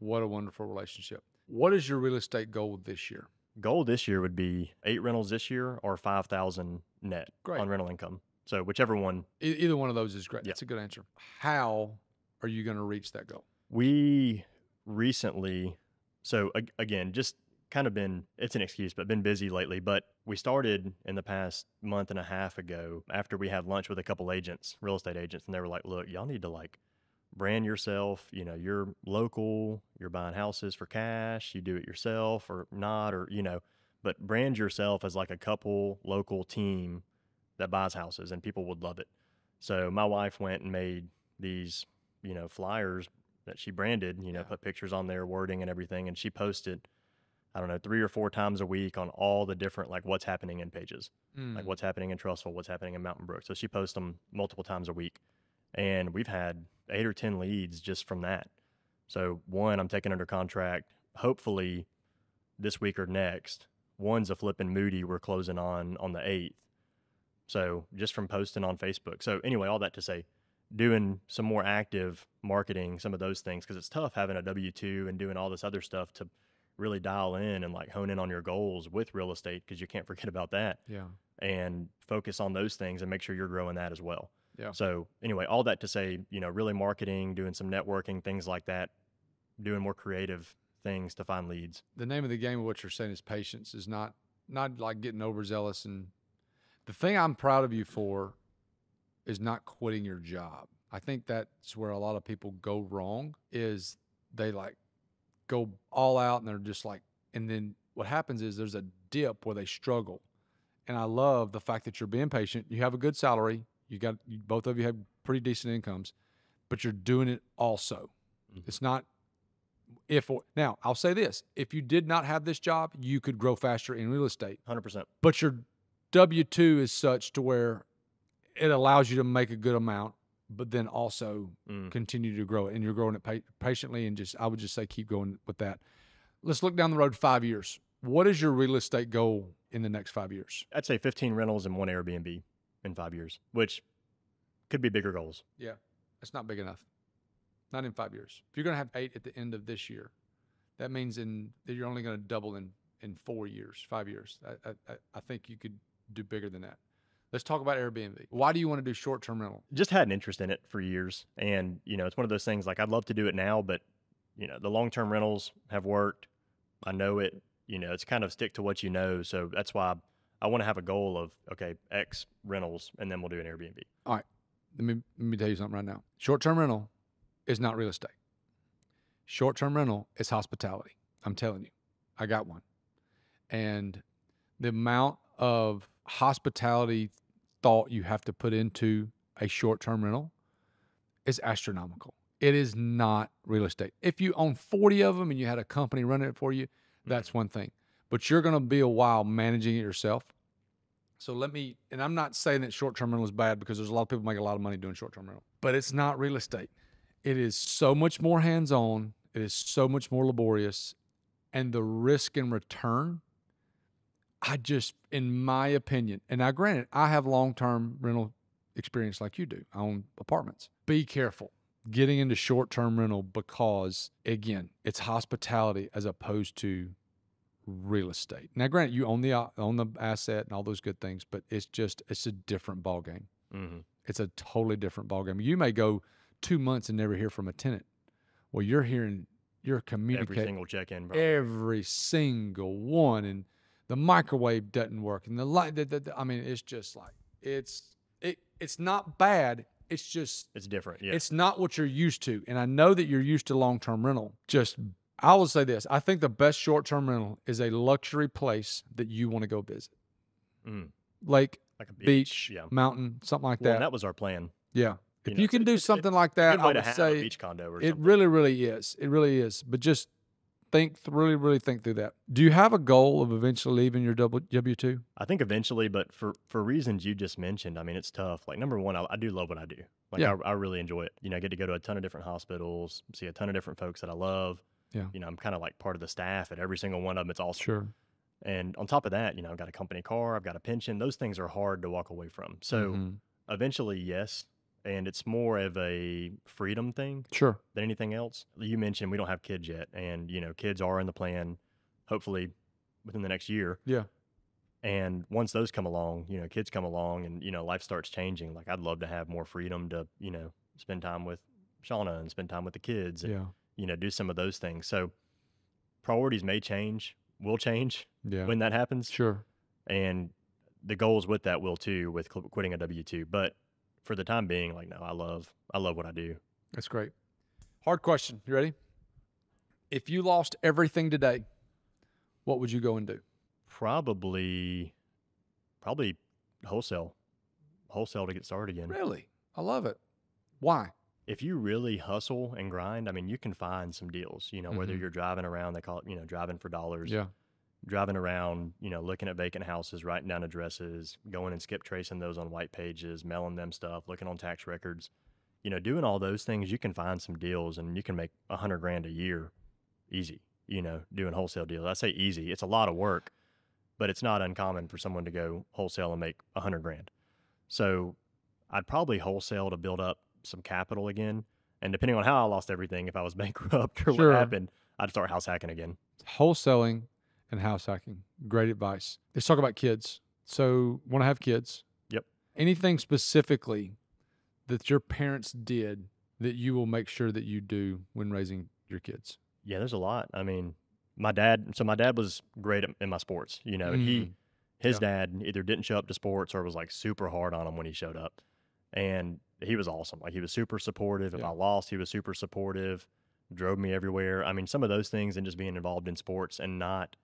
What a wonderful relationship. What is your real estate goal this year?
Goal this year would be 8 rentals this year or 5,000 net on rental income. So whichever one.
Either one of those is great. That's a good answer. How are you going to reach that goal?
We recently, so again, just kind of it's an excuse, but been busy lately. But we started in the past month and a half ago after we had lunch with a couple agents, real estate agents, and they were like, look, y'all need to brand yourself. You're local, you're buying houses for cash, you do it yourself or not, or, but brand yourself as like a couple local team that buys houses, and people would love it. So my wife went and made these, flyers that she branded, put pictures on there, wording and everything. And she posted, I don't know, 3 or 4 times a week on all the different, what's happening in pages, like what's happening in Trussville, what's happening in Mountain Brook. So she posts them multiple times a week. And we've had 8 or 10 leads just from that. So one, I'm taking under contract, hopefully this week or next. One's a flipping Moody we're closing on the 8th. So just from posting on Facebook. So anyway, all that to say, doing some more active marketing, some of those things, because it's tough having a W-2 and doing all this other stuff to really dial in and hone in on your goals with real estate, because you can't forget about that.
Yeah.
And focus on those things and make sure you're growing that as well.
Yeah.
So anyway, all that to say, really marketing, doing some networking, things like that, doing more creative things to find leads.
The name of the game of what you're saying is patience, is not like getting overzealous. And the thing I'm proud of you for is not quitting your job. I think that's where a lot of people go wrong, is they go all out and they're just and then what happens is there's a dip where they struggle. And I love the fact that you're being patient. You have a good salary. Both of you have pretty decent incomes, but you're doing it also. Mm-hmm. It's not now I'll say this, if you did not have this job, you could grow faster in real estate.
100%.
But your W-2 is such to where it allows you to make a good amount, but then also continue to grow it. And you're growing it patiently, and I would just say keep going with that. Let's look down the road 5 years. What is your real estate goal in the next 5 years?
I'd say 15 rentals and 1 Airbnb in 5 years, which could be bigger goals.
Yeah, that's not big enough. Not in 5 years. If you're going to have 8 at the end of this year, that means that you're only going to double in 4 years, 5 years. I think you could do bigger than that. Let's talk about Airbnb. Why do you want to do short-term rental?
Just had an interest in it for years. And, it's one of those things, I'd love to do it now, but, the long-term rentals have worked. I know it, it's kind of stick to what you know. So that's why I want to have a goal of, okay, X rentals, and then we'll do an Airbnb.
All right. Let me tell you something right now. Short-term rental is not real estate. Short-term rental is hospitality. I'm telling you, I got one. And the amount of hospitality thought you have to put into a short-term rental is astronomical. It is not real estate. If you own 40 of them and you had a company running it for you, that's one thing. But you're going to be a while managing it yourself. So and I'm not saying that short-term rental is bad, because there's a lot of people make a lot of money doing short-term rental, but it's not real estate. It is so much more hands-on. It is so much more laborious. And the risk and return, in my opinion, and now granted, I have long-term rental experience like you do. I own apartments. Be careful getting into short-term rental, because, again, it's hospitality as opposed to real estate. Now, granted, you own the asset and all those good things, but it's a different ballgame. Mm-hmm. It's a totally different ballgame. You may go 2 months and never hear from a tenant. Well, you're communicating
every single check-in, bro.
Every single one, and the microwave doesn't work, and the light. It's just it's not bad It's just,
It's different. Yeah.
it's not what you're used to. And I know that you're used to long-term rental. Just, I will say this. I think the best short-term rental is a luxury place that you want to go visit.
Mm.
Lake,
Like a
beach,
Yeah.
mountain, something like
Well,
that.
and that was our plan.
Yeah. If
You know,
you can do something like
it's a
that,
good
I
way to
would
have a
say
beach condo or
it
something.
really, really is. It really is. But just really think through that. Do you have a goal of eventually leaving your W-2?
I think eventually, but for reasons you just mentioned, I mean, it's tough. Like number one, I do love what I do. Like
Yeah.
I really enjoy it. You know, I get to go to a ton of different hospitals, see a ton of different folks that I love.
Yeah.
You know, I'm kind of like part of the staff at every single one of them. It's awesome.
Sure.
And on top of that, you know, I've got a company car, I've got a pension. Those things are hard to walk away from. So
Mhm.
eventually, yes. And it's more of a freedom thing
Sure.
than anything else. You mentioned we don't have kids yet. And, you know, kids are in the plan, hopefully within the next year.
Yeah.
And once those come along, you know, kids come along and, you know, life starts changing. Like I'd love to have more freedom to, you know, spend time with Shauna and spend time with the kids and,
Yeah.
you know, do some of those things. So priorities may change, will change
Yeah.
when that happens.
Sure.
And the goals with that will too, with quitting a W-2. But for the time being, like, no, I love what I do.
That's great. Hard question. You ready? If you lost everything today, what would you go and do?
Probably wholesale to get started again.
Really? I love it. Why?
If you really hustle and grind, I mean, you can find some deals, you know, whether
Mhm.
you're driving around, they call it, you know, driving for dollars,
Yeah.
driving around, you know, looking at vacant houses, writing down addresses, going and skip tracing those on white pages, mailing them stuff, looking on tax records, you know, doing all those things, you can find some deals and you can make $100,000 a year easy, you know, doing wholesale deals. I say easy, it's a lot of work, but it's not uncommon for someone to go wholesale and make $100,000. So I'd probably wholesale to build up some capital again. And depending on how I lost everything, if I was bankrupt or
Sure.
what happened, I'd start house hacking again.
Wholesaling and house hacking. Great advice. Let's talk about kids. So, want to have kids.
Yep.
Anything specifically that your parents did that you will make sure that you do when raising your kids?
Yeah, there's a lot. I mean, my dad was great in my sports, you know, and his dad either didn't show up to sports or was like super hard on him when he showed up. And he was awesome. Like he was super supportive. If
Yeah.
I lost, he was super supportive, drove me everywhere. I mean, some of those things and just being involved in sports and not,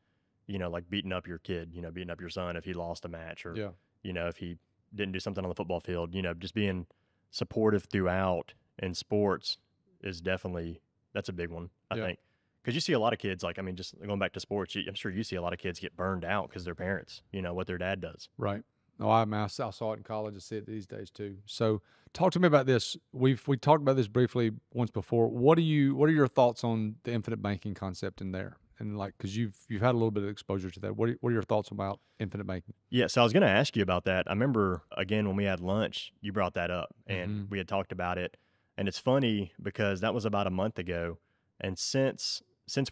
you know, like beating up your kid, you know, beating up your son if he lost a match or,
Yeah.
you know, if he didn't do something on the football field, you know, just being supportive throughout in sports is definitely, that's a big one, I
Yeah.
think. Because you see a lot of kids, like, I mean, just going back to sports, I'm sure you see a lot of kids get burned out because their parents, you know, what their dad does.
Right. Oh, I saw it in college. I see it these days too. So, talk to me about this. We talked about this briefly once before. What are your thoughts on the infinite banking concept in there? And like, because you've had a little bit of exposure to that. What are your thoughts about infinite banking?
Yeah, so I was going to ask you about that. I remember, again, when we had lunch, you brought that up and
Mhm.
we had talked about it. And it's funny because that was about a month ago. And since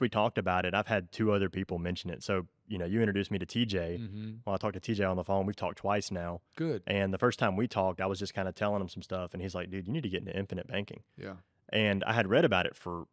we talked about it, I've had two other people mention it. So, you know, you introduced me to TJ.
Mm-hmm.
Well, I talked to TJ on the phone. We've talked twice now.
Good.
And the first time we talked, I was just kind of telling him some stuff. And he's like, dude, you need to get into infinite banking.
Yeah.
And I had read about it for a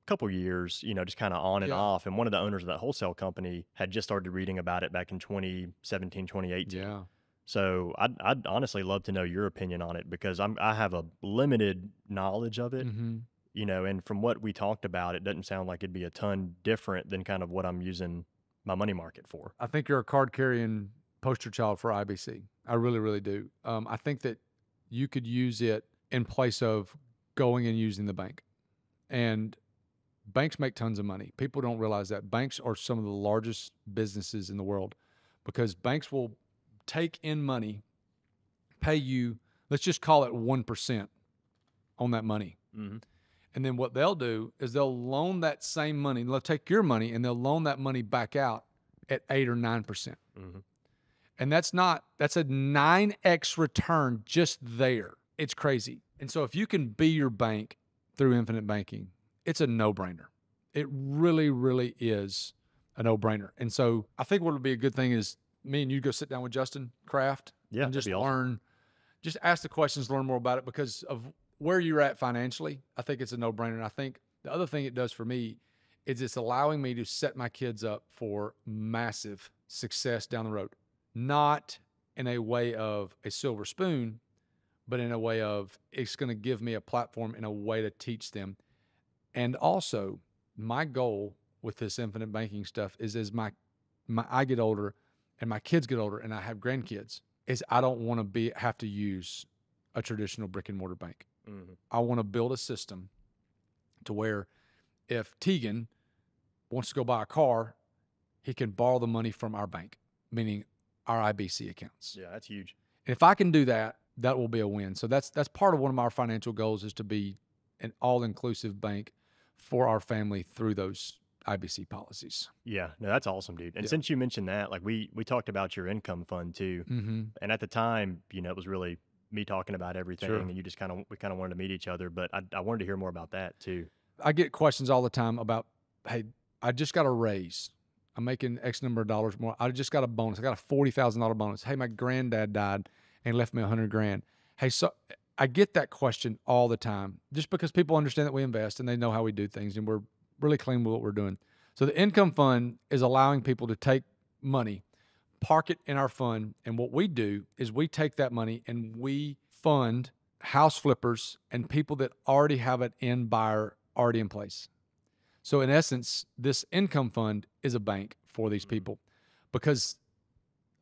couple years, you know, just kind of on and
Yeah.
off. And one of the owners of that wholesale company had just started reading about it back in 2017, 2018.
Yeah.
So I'd honestly love to know your opinion on it because I have a limited knowledge of it,
Mm-hmm.
you know, and from what we talked about, it doesn't sound like it'd be a ton different than kind of what I'm using my money market for.
I think you're a card carrying poster child for IBC. I really, really do. I think that you could use it in place of going and using the bank. And banks make tons of money. People don't realize that. Banks are some of the largest businesses in the world because banks will take in money, pay you, let's just call it 1% on that money.
Mm-hmm.
And then what they'll do is they'll loan that same money. They'll take your money and they'll loan that money back out at 8 or 9%.
Mm-hmm.
And that's a 9x return just there. It's crazy. And so if you can be your bank through infinite banking, it's a no-brainer. It really, really is a no-brainer. And so I think what would be a good thing is me and you go sit down with Justin Kraft
Yeah,
and just
that'd be awesome.
learn, just ask the questions, learn more about it because of where you're at financially. I think it's a no-brainer. And I think the other thing it does for me is it's allowing me to set my kids up for massive success down the road. Not in a way of a silver spoon, but in a way of it's going to give me a platform in a way to teach them. And also, my goal with this infinite banking stuff is as I get older and my kids get older and I have grandkids, is I don't want to have to use a traditional brick and mortar bank. Mm-hmm. I want to build a system to where if Tegan wants to go buy a car, he can borrow the money from our bank, meaning our IBC accounts.
Yeah, that's huge.
And if I can do that, that will be a win. So that's part of one of our financial goals, is to be an all-inclusive bank for our family through those IBC policies.
Yeah, no, that's awesome, dude. And since you mentioned that, like we talked about your income fund too. Mm-hmm. And at the time, it was really me talking about everything, and you just we kind of wanted to meet each other. But I wanted to hear more about that too.
I get questions all the time about, hey, I just got a raise. I'm making X number of dollars more. I just got a bonus. I got a $40,000 bonus. Hey, my granddad died and left me $100,000. Hey, so I get that question all the time, just because people understand that we invest and they know how we do things, and we're really clean with what we're doing. So the income fund is allowing people to take money, park it in our fund, and what we do is we take that money and we fund house flippers and people that already have an end buyer already in place. So in essence, this income fund is a bank for these people, because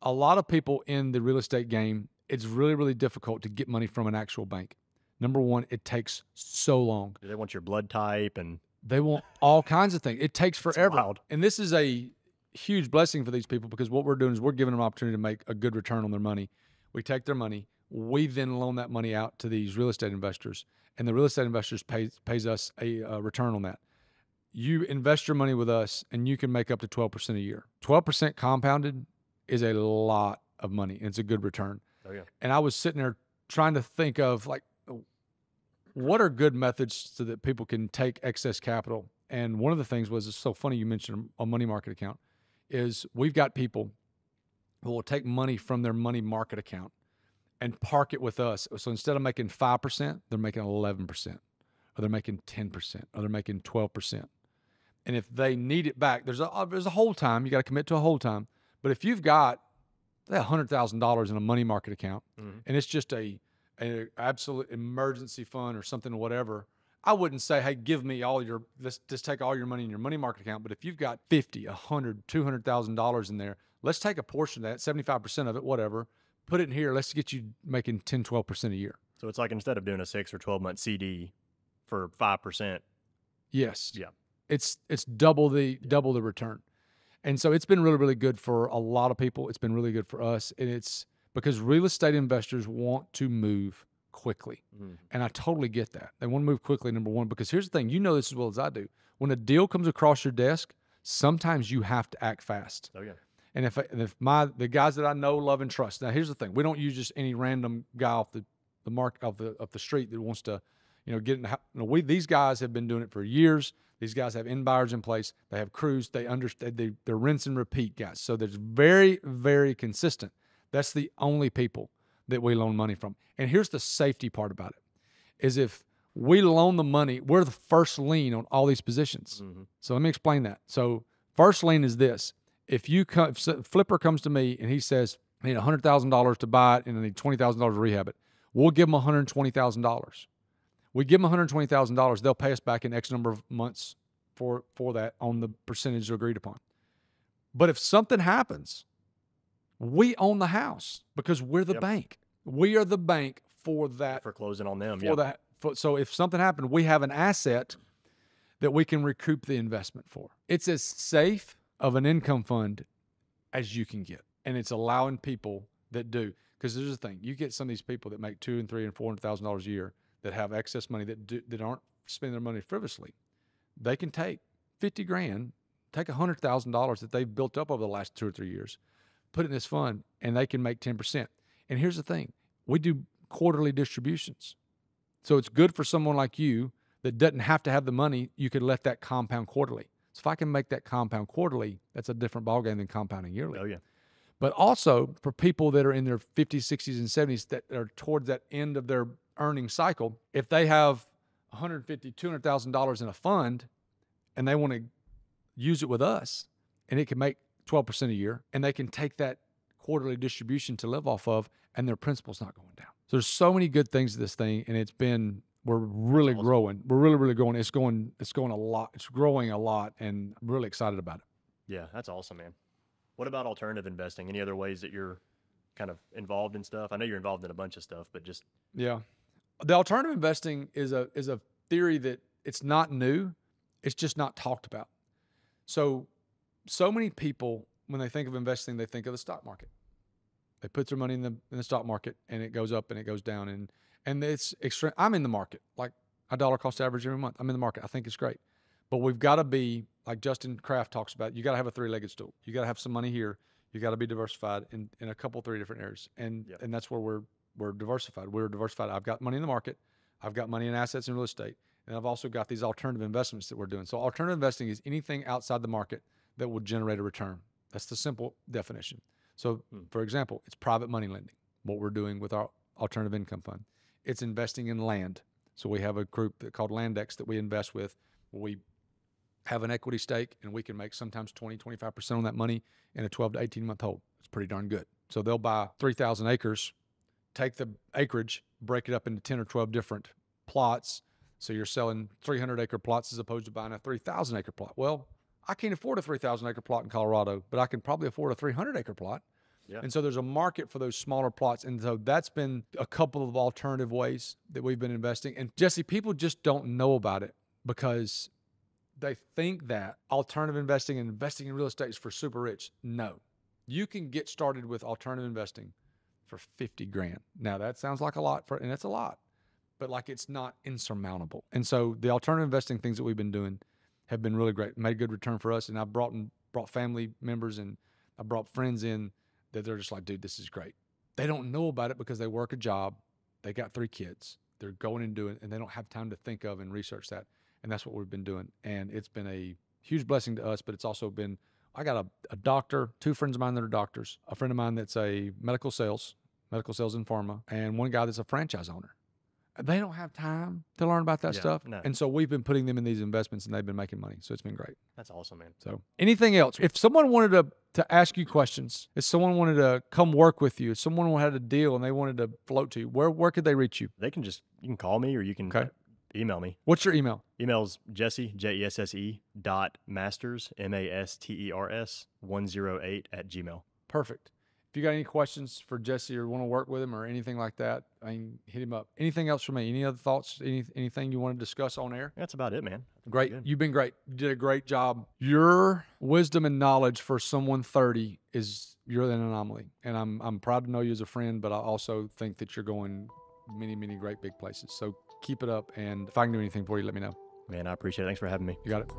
a lot of people in the real estate game, it's really, really difficult to get money from an actual bank. Number one, it takes so long.
They want your blood type, and
they want all kinds of things. It takes forever. And this is a huge blessing for these people, because what we're doing is we're giving them an opportunity to make a good return on their money. We take their money. We then loan that money out to these real estate investors, and the real estate investors pays us a return on that. You invest your money with us, and you can make up to 12% a year. 12% compounded is a lot of money, and it's a good return.
Oh, yeah.
And I was sitting there trying to think of, like, what are good methods so that people can take excess capital? And one of the things was, it's so funny you mentioned a money market account, is we've got people who will take money from their money market account and park it with us. So instead of making 5%, they're making 11%, or they're making 10%, or they're making 12%. And if they need it back, there's a hold time. You got to commit to a hold time. But if you've got $100,000 in a money market account, mm-hmm. and it's just an absolute emergency fund or something, or whatever, I wouldn't say, hey, give me let's just take all your money in your money market account. But if you've got $50,000, $100,000, $200,000 in there, let's take a portion of that, 75% of it, whatever, put it in here. Let's get you making 10, 12% a year.
So it's like, instead of doing a 6 or 12-month CD for 5%.
Yes.
Yeah.
It's double the return. And so it's been really, really good for a lot of people. It's been really good for us. And it's because real estate investors want to move quickly. Mm-hmm. And I totally get that. They want to move quickly, number one, because here's the thing. You know this as well as I do. When a deal comes across your desk, sometimes you have to act fast.
Oh, yeah. And
if the guys that I know, love, and trust. Now, here's the thing. We don't use just any random guy off the mark of the street that wants to, get in. These guys have been doing it for years. These guys have end buyers in place. They have crews. They understand. They're rinse and repeat guys. So they're very, very consistent. That's the only people that we loan money from. And here's the safety part about it, is if we loan the money, we're the first lien on all these positions. Mm-hmm. So let me explain that. So first lien is this. If a flipper comes to me and he says, I need $100,000 to buy it and I need $20,000 to rehab it, we'll give him $120,000. We give them $120,000. They'll pay us back in X number of months for that on the percentage agreed upon. But if something happens, we own the house because we're the bank. We are the bank for that.
For closing on them.
So if something happened, we have an asset that we can recoup the investment for. It's as safe of an income fund as you can get. And it's allowing people that do. Because there's the thing. You get some of these people that make $200,000 and $300,000 and $400,000 a year that have excess money that aren't spending their money frivolously. They can take $50,000, take $100,000 that they've built up over the last 2 or 3 years, put it in this fund, and they can make 10%. And here's the thing. We do quarterly distributions. So it's good for someone like you that doesn't have to have the money. You could let that compound quarterly. So if I can make that compound quarterly, that's a different ballgame than compounding yearly.
Oh, yeah.
But also for people that are in their 50s, 60s, and 70s that are towards that end of their earning cycle, if they have $150,000, $200,000 in a fund and they want to use it with us, and it can make 12% a year, and they can take that quarterly distribution to live off of, and their principal's not going down. So there's so many good things to this thing, and we're really
awesome.
growing. We're really, really growing. It's going a lot. It's growing a lot, and I'm really excited about it.
Yeah, that's awesome, man. What about alternative investing? Any other ways that you're kind of involved in stuff? I know you're involved in a bunch of stuff, but just
Yeah. The alternative investing is a theory that it's not new. It's just not talked about. So many people, when they think of investing, they think of the stock market. They put their money in the stock market, and it goes up and it goes down, and it's extreme. I'm in the market, like a dollar cost average every month. I'm in the market. I think it's great, but we've got to be like Justin Kraft talks about. You got to have a three-legged stool. You got to have some money here. You got to be diversified in a couple, three different areas, and that's where we're diversified. We're diversified. I've got money in the market. I've got money in assets and real estate, and I've also got these alternative investments that we're doing. So alternative investing is anything outside the market that will generate a return. That's the simple definition. So, for example, it's private money lending, what we're doing with our alternative income fund. It's investing in land. So we have a group called Landex that we invest with. We have an equity stake, and we can make sometimes 20, 25% on that money in a 12 to 18-month hold. It's pretty darn good. So they'll buy 3,000 acres, take the acreage, break it up into 10 or 12 different plots. So you're selling 300-acre plots as opposed to buying a 3,000-acre plot. Well, I can't afford a 3,000-acre plot in Colorado, but I can probably afford a 300-acre plot.
Yeah.
And so there's a market for those smaller plots. And so that's been a couple of alternative ways that we've been investing. And Jesse, people just don't know about it because they think that alternative investing and investing in real estate is for super rich. No, you can get started with alternative investing for 50 grand. Now that sounds like a lot and that's a lot, but like it's not insurmountable. And so the alternative investing things that we've been doing have been really great, made a good return for us. And I've brought family members and I brought friends in that they're just like, dude, this is great. They don't know about it because they work a job. They got 3 kids. They're going and doing it, and they don't have time to think of and research that. And that's what we've been doing. And it's been a huge blessing to us, but it's also been, I got a doctor, 2 friends of mine that are doctors, a friend of mine that's a medical sales in pharma, and one guy that's a franchise owner. They don't have time to learn about that stuff.
No.
And so we've been putting them in these investments, and they've been making money. So it's been great.
That's awesome, man.
So anything else? If someone wanted to ask you questions, if someone wanted to come work with you, if someone had a deal and they wanted to float to you, where could they reach you?
You can call me or you can email me.
What's your email?
Email's Jesse, Jesse.Masters, Masters, 108 @gmail.
Perfect. If you got any questions for Jesse or want to work with him or anything like that, I mean, hit him up. Anything else for me? Any other thoughts? Anything you want to discuss on air?
That's about it, man.
Great. You've been great. You did a great job. Your wisdom and knowledge for someone 30 you're an anomaly. And I'm proud to know you as a friend, but I also think that you're going many, many great big places. So keep it up. And if I can do anything for you, let me know.
Man, I appreciate it. Thanks for having me.
You got it.